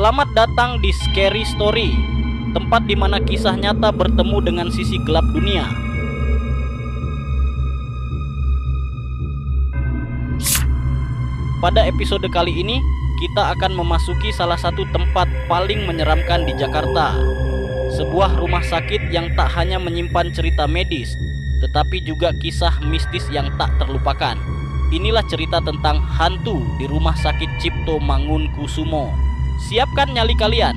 Selamat datang di Scary Story, tempat di mana kisah nyata bertemu dengan sisi gelap dunia. Pada episode kali ini, kita akan memasuki salah satu tempat paling menyeramkan di Jakarta. Sebuah rumah sakit yang tak hanya menyimpan cerita medis, tetapi juga kisah mistis yang tak terlupakan. Inilah cerita tentang hantu di Rumah Sakit Cipto Mangunkusumo. Siapkan nyali kalian.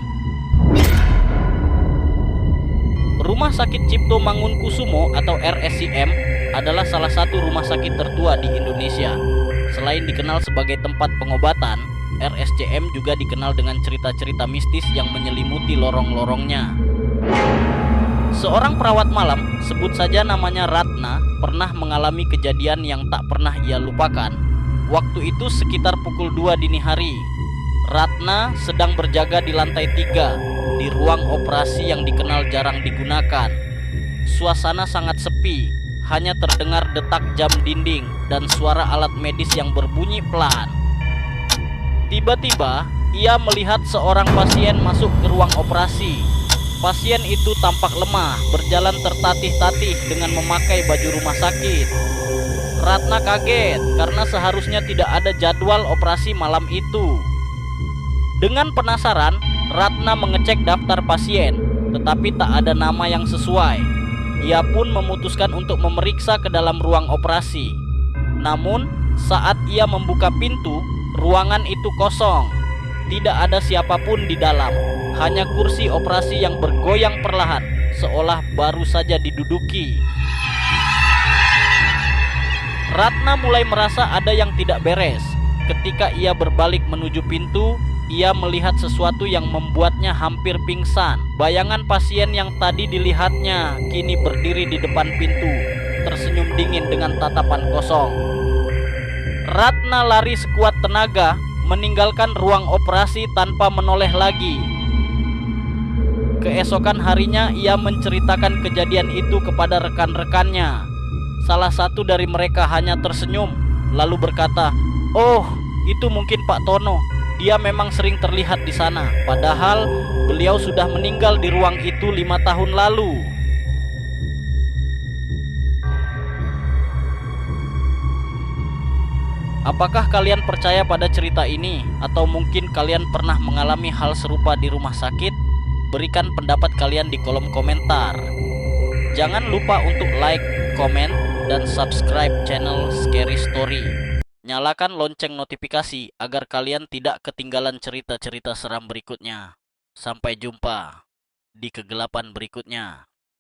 Rumah Sakit Cipto Mangunkusumo atau RSCM adalah salah satu rumah sakit tertua di Indonesia. Selain dikenal sebagai tempat pengobatan, RSCM juga dikenal dengan cerita-cerita mistis yang menyelimuti lorong-lorongnya. Seorang perawat malam, sebut saja namanya Ratna, pernah mengalami kejadian yang tak pernah ia lupakan. Waktu itu sekitar pukul 2 dini hari. Ratna sedang berjaga di lantai 3 di ruang operasi yang dikenal jarang digunakan. Suasana sangat sepi, hanya terdengar detak jam dinding dan suara alat medis yang berbunyi pelan. Tiba-tiba, ia melihat seorang pasien masuk ke ruang operasi. Pasien itu tampak lemah, berjalan tertatih-tatih dengan memakai baju rumah sakit. Ratna kaget karena seharusnya tidak ada jadwal operasi malam itu. Dengan penasaran, Ratna mengecek daftar pasien, tetapi tak ada nama yang sesuai. Ia pun memutuskan untuk memeriksa ke dalam ruang operasi. Namun, saat ia membuka pintu, ruangan itu kosong. Tidak ada siapapun di dalam, hanya kursi operasi yang bergoyang perlahan, seolah baru saja diduduki. Ratna mulai merasa ada yang tidak beres. Ketika ia berbalik menuju pintu, ia melihat sesuatu yang membuatnya hampir pingsan. Bayangan pasien yang tadi dilihatnya kini berdiri di depan pintu, tersenyum dingin dengan tatapan kosong. Ratna lari sekuat tenaga, meninggalkan ruang operasi tanpa menoleh lagi. Keesokan harinya ia menceritakan kejadian itu kepada rekan-rekannya. Salah satu dari mereka hanya tersenyum, lalu berkata, "Oh, itu mungkin Pak Tono. Dia memang sering terlihat di sana, padahal beliau sudah meninggal di ruang itu 5 tahun lalu." Apakah kalian percaya pada cerita ini? Atau mungkin kalian pernah mengalami hal serupa di rumah sakit? Berikan pendapat kalian di kolom komentar. Jangan lupa untuk like, komen, dan subscribe channel Scary Story. Nyalakan lonceng notifikasi agar kalian tidak ketinggalan cerita-cerita seram berikutnya. Sampai jumpa di kegelapan berikutnya.